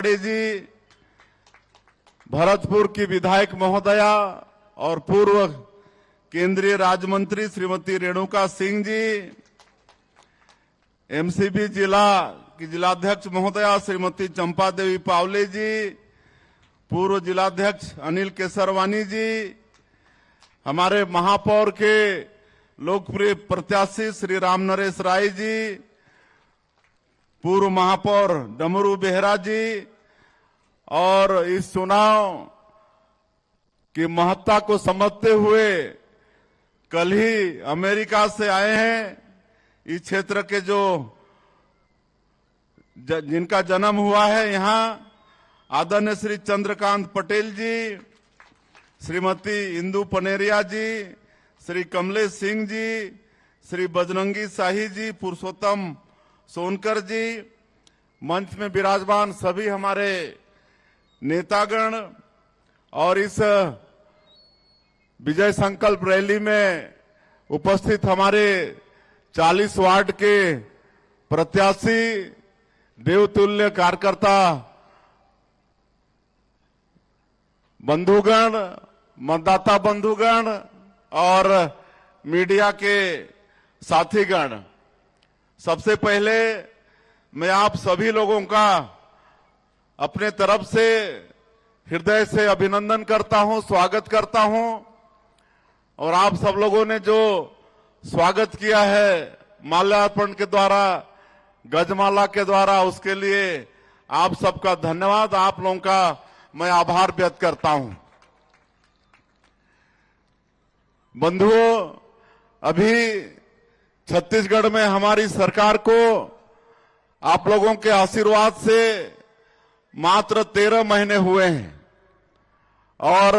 जी, भरतपुर की विधायक महोदया और पूर्व केंद्रीय राज्य मंत्री श्रीमती रेणुका सिंह जी, एमसीबी जिला की जिलाध्यक्ष महोदया श्रीमती चंपा देवी पावले जी, पूर्व जिलाध्यक्ष अनिल केसरवानी जी, हमारे महापौर के लोकप्रिय प्रत्याशी श्री राम नरेश राय जी, पूर्व महापौर डमरू बेहरा जी, और इस चुनाव की महत्ता को समझते हुए कल ही अमेरिका से आए हैं इस क्षेत्र के जिनका जन्म हुआ है यहाँ आदरणीय श्री चंद्रकांत पटेल जी, श्रीमती इंदु पनेरिया जी, श्री कमलेश सिंह जी, श्री बजरंगी शाही जी, पुरुषोत्तम सोनकर जी, मंच में विराजमान सभी हमारे नेतागण और इस विजय संकल्प रैली में उपस्थित हमारे 40 वार्ड के प्रत्याशी, देवतुल्य कार्यकर्ता बंधुगण, मतदाता बंधुगण और मीडिया के साथीगण, सबसे पहले मैं आप सभी लोगों का अपने तरफ से हृदय से अभिनंदन करता हूं, स्वागत करता हूं। और आप सब लोगों ने जो स्वागत किया है माल्यार्पण के द्वारा, गजमाला के द्वारा, उसके लिए आप सबका धन्यवाद, आप लोगों का मैं आभार व्यक्त करता हूं। बंधुओं, अभी छत्तीसगढ़ में हमारी सरकार को आप लोगों के आशीर्वाद से मात्र 13 महीने हुए हैं और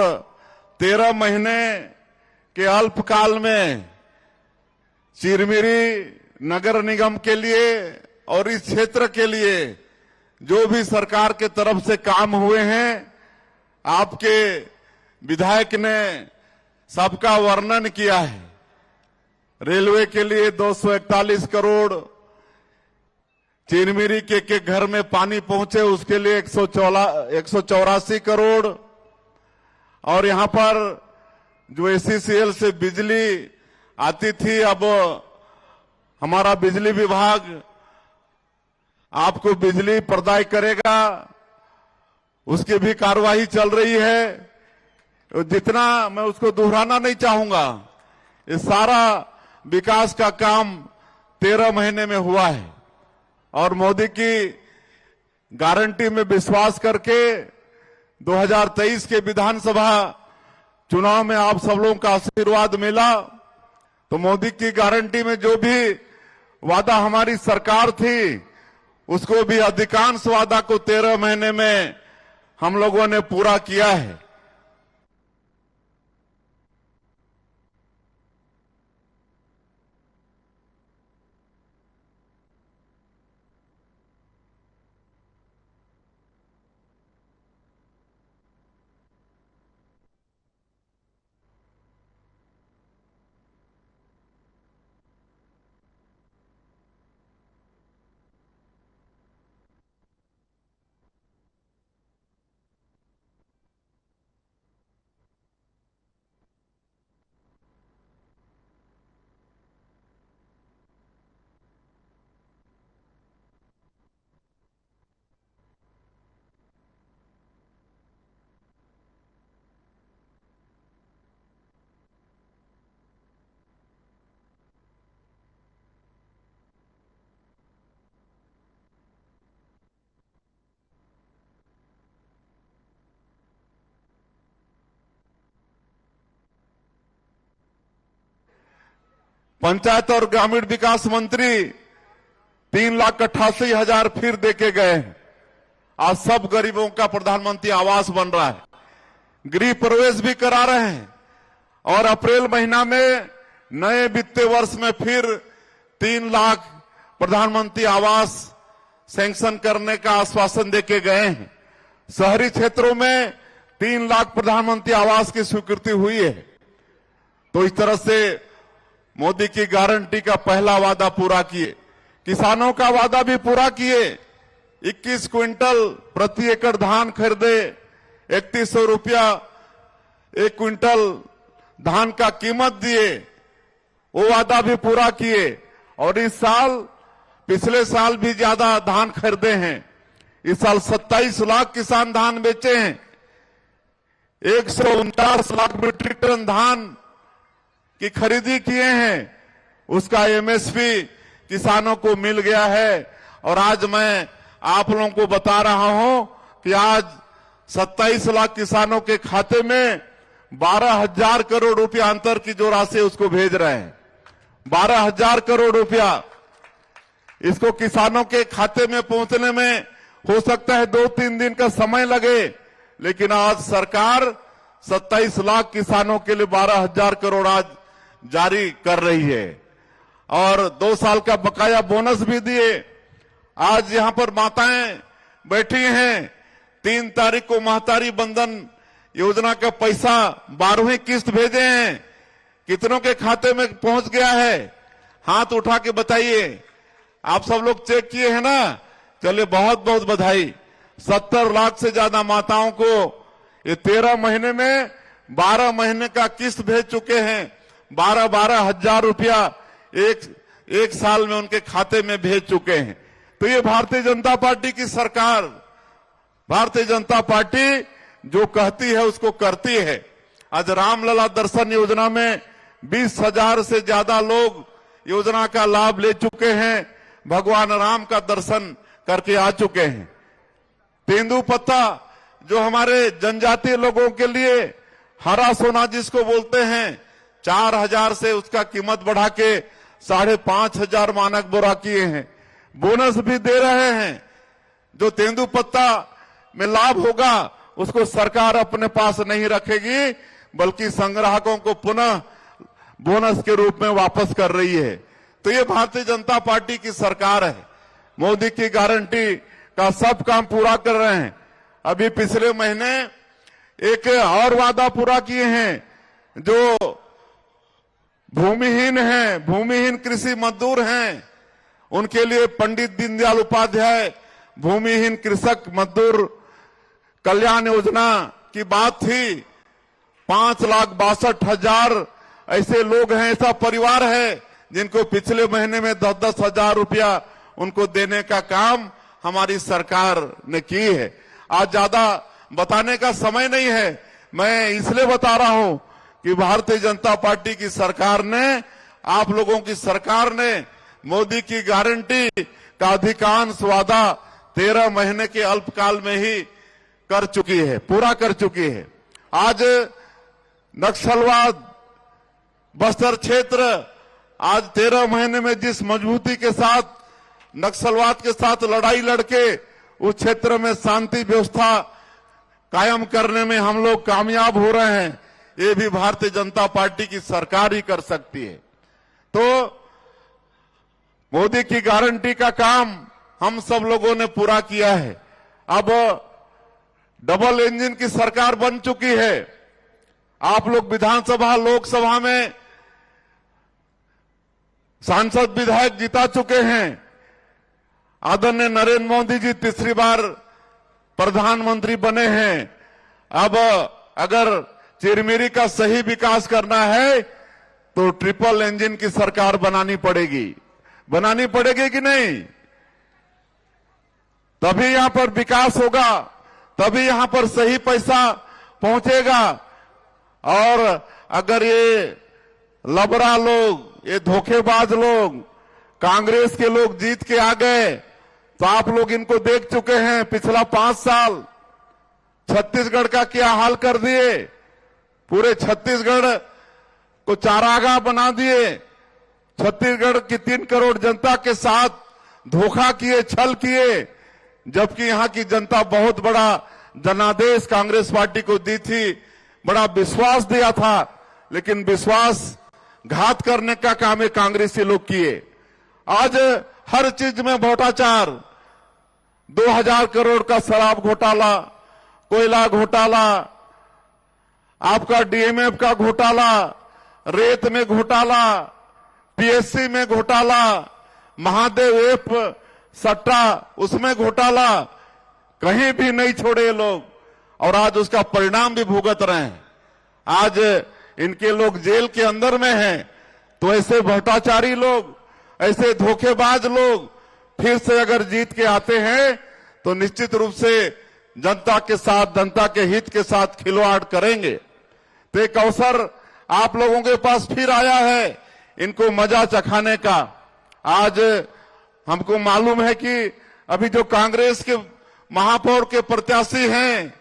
13 महीने के अल्पकाल में चिरमिरी नगर निगम के लिए और इस क्षेत्र के लिए जो भी सरकार के तरफ से काम हुए हैं, आपके विधायक ने सबका वर्णन किया है। रेलवे के लिए 241 करोड़, चिरमिरी के घर में पानी पहुंचे उसके लिए 184 करोड़, और यहां पर जो एसीसीएल से बिजली आती थी, अब हमारा बिजली विभाग आपको बिजली प्रदाय करेगा, उसकी भी कार्यवाही चल रही है। जितना मैं उसको दोहराना नहीं चाहूंगा, इस सारा विकास का काम 13 महीने में हुआ है और मोदी की गारंटी में विश्वास करके 2023 के विधानसभा चुनाव में आप सब लोगों का आशीर्वाद मिला, तो मोदी की गारंटी में जो भी वादा हमारी सरकार थी, उसको भी अधिकांश वादा को 13 महीने में हम लोगों ने पूरा किया है। पंचायत और ग्रामीण विकास मंत्री 3,88,000 फिर देके गए हैं। आज सब गरीबों का प्रधानमंत्री आवास बन रहा है, गृह प्रवेश भी करा रहे हैं और अप्रैल महीना में नए वित्तीय वर्ष में फिर 3 लाख प्रधानमंत्री आवास सैंक्शन करने का आश्वासन देके गए हैं। शहरी क्षेत्रों में 3 लाख प्रधानमंत्री आवास की स्वीकृति हुई है। तो इस तरह से मोदी की गारंटी का पहला वादा पूरा किए, किसानों का वादा भी पूरा किए। 21 क्विंटल प्रति एकड़ धान खरीदे, 3100 रुपया 1 क्विंटल धान का कीमत दिए, वो वादा भी पूरा किए। और इस साल पिछले साल भी ज्यादा धान खरीदे हैं। इस साल 27 लाख किसान धान बेचे हैं। 149 लाख मीट्रिक टन धान की खरीदी किए हैं। उसका एमएसपी किसानों को मिल गया है। और आज मैं आप लोगों को बता रहा हूं कि आज 27 लाख किसानों के खाते में 12,000 करोड़ रुपया अंतर की जो राशि उसको भेज रहे हैं। 12,000 करोड़ रुपया इसको किसानों के खाते में पहुंचने में हो सकता है 2-3 दिन का समय लगे, लेकिन आज सरकार 27 लाख किसानों के लिए 12,000 करोड़ आज जारी कर रही है। और 2 साल का बकाया बोनस भी दिए। आज यहां पर माताएं बैठी हैं, 3 तारीख को महतारी बंधन योजना का पैसा 12वीं किस्त भेजे हैं। कितनों के खाते में पहुंच गया है? हाथ उठा के बताइए। आप सब लोग चेक किए हैं ना? चलिए, बहुत बहुत बधाई। 70 लाख से ज्यादा माताओं को ये 13 महीने में 12 महीने का किस्त भेज चुके हैं। 12-12 हजार रुपया एक साल में उनके खाते में भेज चुके हैं। तो ये भारतीय जनता पार्टी की सरकार, भारतीय जनता पार्टी जो कहती है उसको करती है। आज रामलला दर्शन योजना में 20,000 से ज्यादा लोग योजना का लाभ ले चुके हैं, भगवान राम का दर्शन करके आ चुके हैं। तेंदुपत्ता जो हमारे जनजातीय लोगों के लिए हरा सोना जिसको बोलते हैं, 4,000 से उसका कीमत बढ़ा के 5,500 मानक बोरा किए हैं। बोनस भी दे रहे हैं। जो तेंदुपत्ता में लाभ होगा उसको सरकार अपने पास नहीं रखेगी, बल्कि संग्राहकों को पुनः बोनस के रूप में वापस कर रही है। तो ये भारतीय जनता पार्टी की सरकार है। मोदी की गारंटी का सब काम पूरा कर रहे हैं। अभी पिछले महीने एक और वादा पूरा किए हैं। जो भूमिहीन हैं, भूमिहीन कृषि मजदूर हैं, उनके लिए पंडित दीनदयाल उपाध्याय भूमिहीन कृषक मजदूर कल्याण योजना की बात थी। 5,62,000 ऐसे लोग हैं, ऐसा परिवार है जिनको पिछले महीने में 10-10 हजार रुपया उनको देने का काम हमारी सरकार ने की है। आज ज्यादा बताने का समय नहीं है। मैं इसलिए बता रहा हूं कि भारतीय जनता पार्टी की सरकार ने, आप लोगों की सरकार ने मोदी की गारंटी का अधिकांश वादा 13 महीने के अल्पकाल में ही कर चुकी है, पूरा कर चुकी है। आज नक्सलवाद बस्तर क्षेत्र आज 13 महीने में जिस मजबूती के साथ नक्सलवाद के साथ लड़ाई लड़के उस क्षेत्र में शांति व्यवस्था कायम करने में हम लोग कामयाब हो रहे हैं, ये भी भारतीय जनता पार्टी की सरकार ही कर सकती है। तो मोदी की गारंटी का काम हम सब लोगों ने पूरा किया है। अब डबल इंजन की सरकार बन चुकी है। आप लोग विधानसभा लोकसभा में सांसद विधायक जिता चुके हैं। आदरणीय नरेंद्र मोदी जी तीसरी बार प्रधानमंत्री बने हैं। अब अगर चिरमिरी का सही विकास करना है तो ट्रिपल इंजन की सरकार बनानी पड़ेगी कि नहीं? तभी यहां पर विकास होगा, तभी यहां पर सही पैसा पहुंचेगा। और अगर ये लबरा लोग, ये धोखेबाज लोग, कांग्रेस के लोग जीत के आ गए तो आप लोग इनको देख चुके हैं। पिछला 5 साल छत्तीसगढ़ का क्या हाल कर दिए। पूरे छत्तीसगढ़ को चारागाह बना दिए। छत्तीसगढ़ की 3 करोड़ जनता के साथ धोखा किए, छल किए, जबकि यहां की जनता बहुत बड़ा जनादेश कांग्रेस पार्टी को दी थी, बड़ा विश्वास दिया था, लेकिन विश्वास घात करने का काम है कांग्रेसी लोग किए। आज हर चीज में भ्रष्टाचार, 2,000 करोड़ का शराब घोटाला, कोयला घोटाला, आपका डीएमएफ का घोटाला, रेत में घोटाला, पीएससी में घोटाला, महादेव ऐप सट्टा, उसमें घोटाला, कहीं भी नहीं छोड़े ये लोग, और आज उसका परिणाम भी भुगत रहे हैं। आज इनके लोग जेल के अंदर में हैं, तो ऐसे भ्रष्टाचारी लोग, ऐसे धोखेबाज लोग फिर से अगर जीत के आते हैं तो निश्चित रूप से जनता के साथ, जनता के हित के साथ खिलवाड़ करेंगे। तो एक अवसर आप लोगों के पास फिर आया है इनको मजा चखाने का। आज हमको मालूम है कि अभी जो कांग्रेस के महापौर के प्रत्याशी हैं,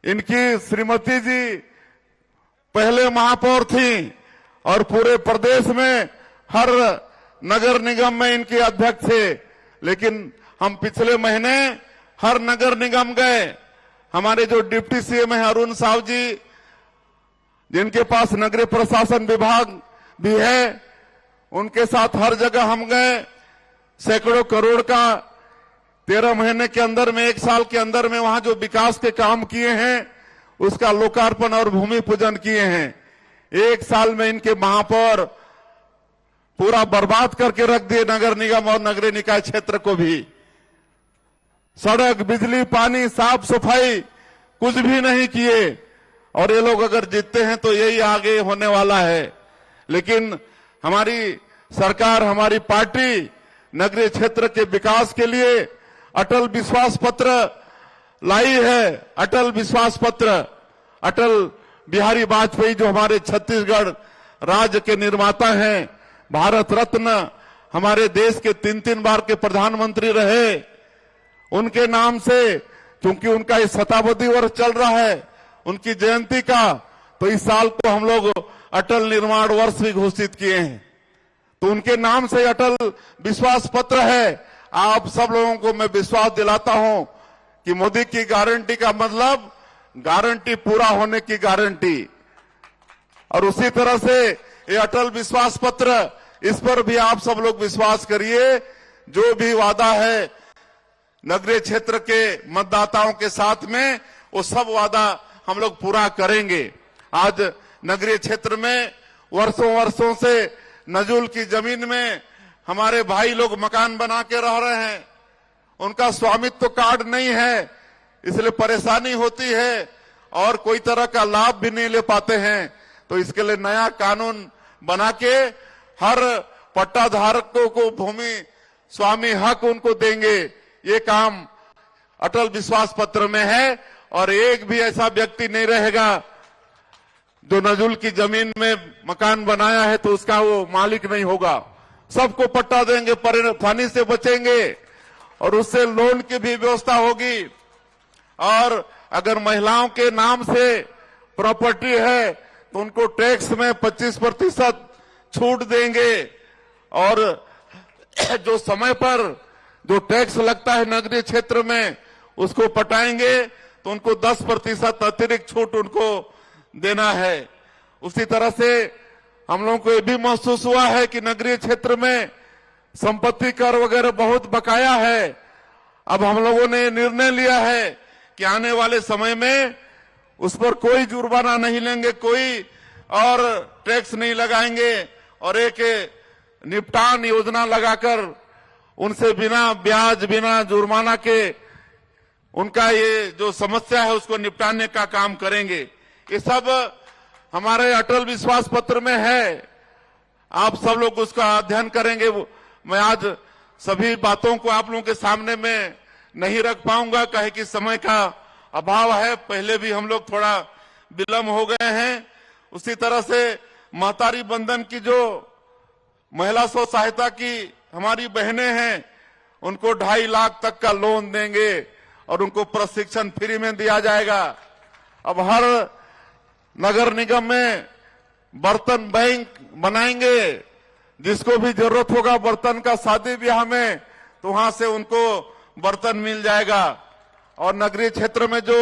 इनकी श्रीमती जी पहले महापौर थी और पूरे प्रदेश में हर नगर निगम में इनके अध्यक्ष थे। लेकिन हम पिछले महीने हर नगर निगम गए। हमारे जो डिप्टी सीएम है अरुण साव जी, जिनके पास नगरीय प्रशासन विभाग भी है, उनके साथ हर जगह हम गए। सैकड़ों करोड़ का 13 महीने के अंदर में, 1 साल के अंदर में वहां जो विकास के काम किए हैं उसका लोकार्पण और भूमि पूजन किए हैं। 1 साल में इनके महापौर पूरा बर्बाद करके रख दिए नगर निगम और नगरीय निकाय क्षेत्र को भी। सड़क, बिजली, पानी, साफ सफाई कुछ भी नहीं किए। और ये लोग अगर जीतते हैं तो यही आगे होने वाला है। लेकिन हमारी सरकार, हमारी पार्टी नगरीय क्षेत्र के विकास के लिए अटल विश्वास पत्र लाई है। अटल विश्वास पत्र, अटल बिहारी वाजपेयी जो हमारे छत्तीसगढ़ राज्य के निर्माता हैं, भारत रत्न, हमारे देश के 3-3 बार के प्रधानमंत्री रहे, उनके नाम से, क्योंकि उनका इस शताब्दी वर्ष चल रहा है उनकी जयंती का, तो इस साल को हम लोग अटल निर्माण वर्ष भी घोषित किए हैं। तो उनके नाम से अटल विश्वास पत्र है। आप सब लोगों को मैं विश्वास दिलाता हूं कि मोदी की गारंटी का मतलब गारंटी पूरा होने की गारंटी। और उसी तरह से ये अटल विश्वास पत्र, इस पर भी आप सब लोग विश्वास करिए। जो भी वादा है नगरीय क्षेत्र के मतदाताओं के साथ में, वो सब वादा हम लोग पूरा करेंगे। आज नगरीय क्षेत्र में वर्षों से नजुल की जमीन में हमारे भाई लोग मकान बना के रह रहे हैं। उनका स्वामित्व कार्ड नहीं है, इसलिए परेशानी होती है और कोई तरह का लाभ भी नहीं ले पाते हैं। तो इसके लिए नया कानून बना के हर पट्टा धारकों को भूमि स्वामी हक उनको देंगे। ये काम अटल विश्वास पत्र में है। और एक भी ऐसा व्यक्ति नहीं रहेगा जो नजुल की जमीन में मकान बनाया है तो उसका वो मालिक नहीं होगा। सबको पट्टा देंगे, परेशानी से बचेंगे और उससे लोन की भी व्यवस्था होगी। और अगर महिलाओं के नाम से प्रॉपर्टी है तो उनको टैक्स में 25% छूट देंगे। और जो समय पर जो टैक्स लगता है नगरीय क्षेत्र में उसको पटाएंगे तो उनको 10% अतिरिक्त छूट उनको देना है। उसी तरह से हम लोगों को ये भी महसूस हुआ है कि नगरीय क्षेत्र में संपत्ति कर वगैरह बहुत बकाया है। अब हम लोगों ने निर्णय लिया है कि आने वाले समय में उस पर कोई जुर्माना नहीं लेंगे, कोई और टैक्स नहीं लगाएंगे और एक निपटान योजना लगाकर उनसे बिना ब्याज, बिना जुर्माना के उनका ये जो समस्या है उसको निपटाने का काम करेंगे। ये सब हमारे अटल विश्वास पत्र में है। आप सब लोग उसका अध्ययन करेंगे। मैं आज सभी बातों को आप लोगों के सामने में नहीं रख पाऊंगा, कहे कि समय का अभाव है। पहले भी हम लोग थोड़ा विलम्ब हो गए हैं। उसी तरह से महतारी बंधन की जो महिला स्व सहायता की हमारी बहनें हैं उनको 2.5 लाख तक का लोन देंगे और उनको प्रशिक्षण फ्री में दिया जाएगा। अब हर नगर निगम में बर्तन बैंक बनाएंगे। जिसको भी जरूरत होगा बर्तन का शादी ब्याह में तो वहां से उनको बर्तन मिल जाएगा। और नगरीय क्षेत्र में जो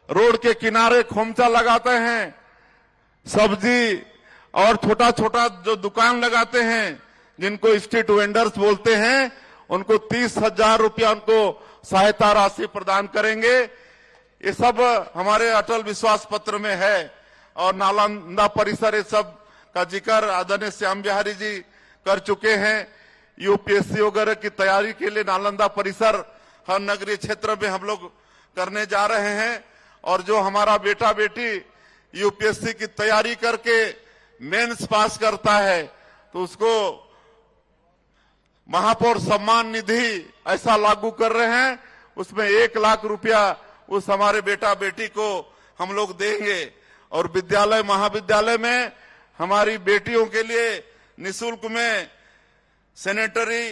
रोड के किनारे खोमचा लगाते हैं, सब्जी और छोटा छोटा जो दुकान लगाते हैं जिनको स्ट्रीट वेंडर्स बोलते हैं, उनको 30,000 रुपया उनको सहायता राशि प्रदान करेंगे। ये सब हमारे अटल विश्वास पत्र में है। और नालंदा परिसर, ये सब का जिक्र आदरणीय श्याम बिहारी जी कर चुके हैं। यूपीएससी वगैरह की तैयारी के लिए नालंदा परिसर हर नगरीय क्षेत्र में हम लोग करने जा रहे हैं। और जो हमारा बेटा बेटी यूपीएससी की तैयारी करके मेंस पास करता है तो उसको महापौर सम्मान निधि ऐसा लागू कर रहे हैं, उसमें 1 लाख रुपया उस हमारे बेटा बेटी को हम लोग देंगे। और विद्यालय महाविद्यालय में हमारी बेटियों के लिए निःशुल्क में सैनिटरी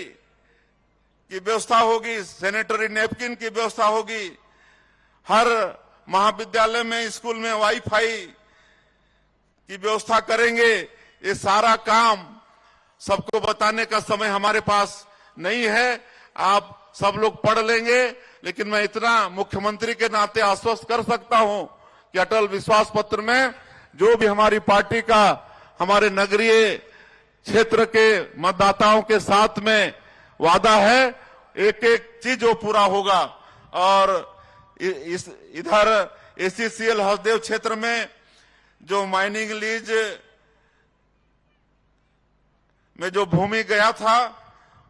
की व्यवस्था होगी, सैनिटरी नैपकिन की व्यवस्था होगी। हर महाविद्यालय में, स्कूल में वाईफाई की व्यवस्था करेंगे। ये सारा काम सबको बताने का समय हमारे पास नहीं है, आप सब लोग पढ़ लेंगे। लेकिन मैं इतना मुख्यमंत्री के नाते आश्वस्त कर सकता हूं कि अटल विश्वास पत्र में जो भी हमारी पार्टी का हमारे नगरीय क्षेत्र के मतदाताओं के साथ में वादा है, एक एक चीज वो पूरा होगा। और इधर एसीसीएल हसदेव क्षेत्र में जो माइनिंग लीज में जो भूमि गया था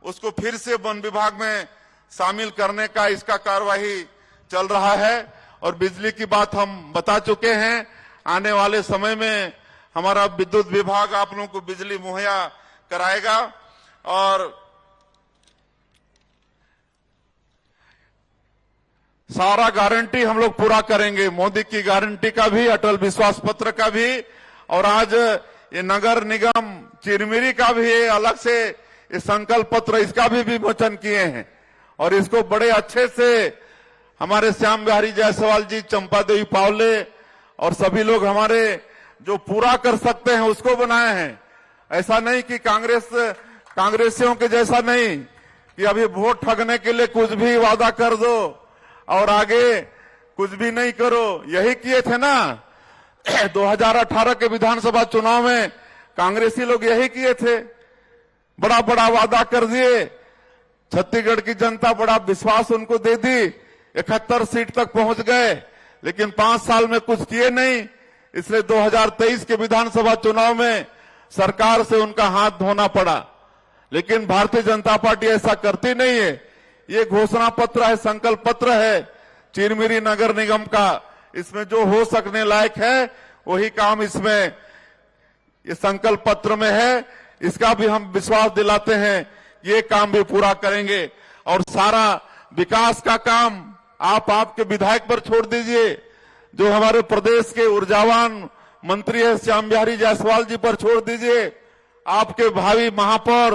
उसको फिर से वन विभाग में शामिल करने का इसका कार्यवाही चल रहा है। और बिजली की बात हम बता चुके हैं, आने वाले समय में हमारा विद्युत विभाग आप लोगों को बिजली मुहैया कराएगा। और सारा गारंटी हम लोग पूरा करेंगे, मोदी की गारंटी का भी, अटल विश्वास पत्र का भी। और आज ये नगर निगम चिरमिरी का भी अलग से ये संकल्प पत्र इसका भी विमोचन किए हैं। और इसको बड़े अच्छे से हमारे श्याम बिहारी जायसवाल जी, चंपा देवी पावले और सभी लोग हमारे जो पूरा कर सकते हैं उसको बनाए हैं। ऐसा नहीं कि कांग्रेसियों के जैसा नहीं कि अभी वोट ठगने के लिए कुछ भी वादा कर दो और आगे कुछ भी नहीं करो। यही किए थे ना 2018 के विधानसभा चुनाव में, कांग्रेसी लोग यही किए थे, बड़ा बड़ा वादा कर दिए। छत्तीसगढ़ की जनता बड़ा विश्वास उनको दे दी, 71 सीट तक पहुंच गए, लेकिन 5 साल में कुछ किए नहीं। इसलिए 2023 के विधानसभा चुनाव में सरकार से उनका हाथ धोना पड़ा। लेकिन भारतीय जनता पार्टी ऐसा करती नहीं है। ये घोषणा पत्र है, संकल्प पत्र है चिरमिरी नगर निगम का। इसमें जो हो सकने लायक है वही काम इसमें ये संकल्प पत्र में है। इसका भी हम विश्वास दिलाते हैं, ये काम भी पूरा करेंगे। और सारा विकास का काम आपके विधायक पर छोड़ दीजिए, जो हमारे प्रदेश के ऊर्जावान मंत्री है श्याम बिहारी जायसवाल जी पर छोड़ दीजिए, आपके भावी महापौर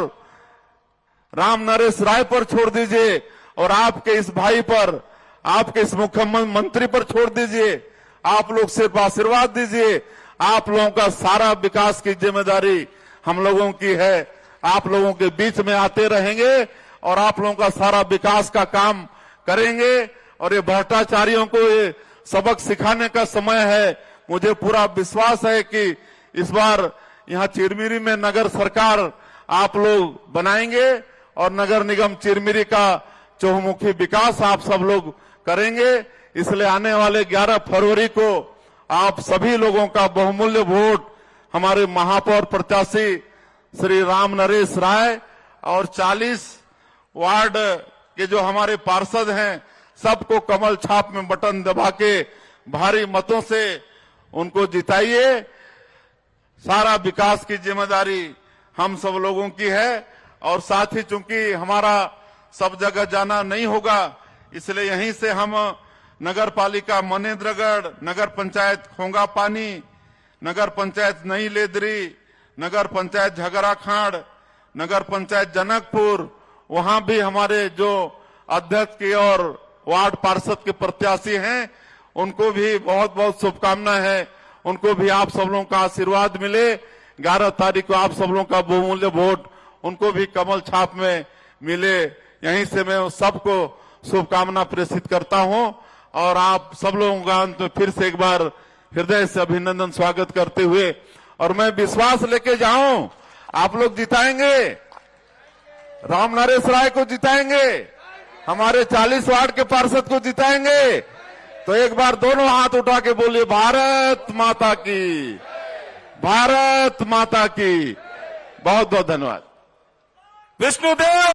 राम नरेश राय पर छोड़ दीजिए, और आपके इस भाई पर, आपके इस मुख्यमंत्री पर छोड़ दीजिए। आप लोग सिर्फ आशीर्वाद दीजिए। आप लोगों का सारा विकास की जिम्मेदारी हम लोगों की है। आप लोगों के बीच में आते रहेंगे और आप लोगों का सारा विकास का काम करेंगे। और ये भ्रष्टाचारियों को ये सबक सिखाने का समय है। मुझे पूरा विश्वास है कि इस बार यहाँ चिरमिरी में नगर सरकार आप लोग बनाएंगे और नगर निगम चिरमिरी का चहुमुखी विकास आप सब लोग करेंगे। इसलिए आने वाले 11 फरवरी को आप सभी लोगों का बहुमूल्य वोट हमारे महापौर प्रत्याशी श्री राम नरेश राय और 40 वार्ड के जो हमारे पार्षद हैं सबको कमल छाप में बटन दबा के भारी मतों से उनको जिताइए। सारा विकास की जिम्मेदारी हम सब लोगों की है। और साथ ही चूंकि हमारा सब जगह जाना नहीं होगा, इसलिए यहीं से हम नगर पालिका मनेन्द्रगढ़, नगर पंचायत खोंगा पानी, नगर पंचायत नई लेदरी, नगर पंचायत झगराखांड, नगर पंचायत जनकपुर, वहां भी हमारे जो अध्यक्ष की और वार्ड पार्षद के प्रत्याशी हैं उनको भी बहुत बहुत शुभकामनाएं हैं। उनको भी आप सब लोगों का आशीर्वाद मिले। 11 तारीख को आप सब लोगों का बहुमूल्य वोट उनको भी कमल छाप में मिले। यहीं से मैं सबको शुभकामना प्रेषित करता हूं और आप सब लोगों का अंत में फिर से एक बार हृदय से अभिनंदन स्वागत करते हुए, और मैं विश्वास लेके जाऊं आप लोग जिताएंगे, राम नरेश राय को जिताएंगे, हमारे 40 वार्ड के पार्षद को जिताएंगे। तो एक बार दोनों हाथ उठा के बोलिए भारत माता की, भारत माता की। बहुत बहुत धन्यवाद। विष्णुदेव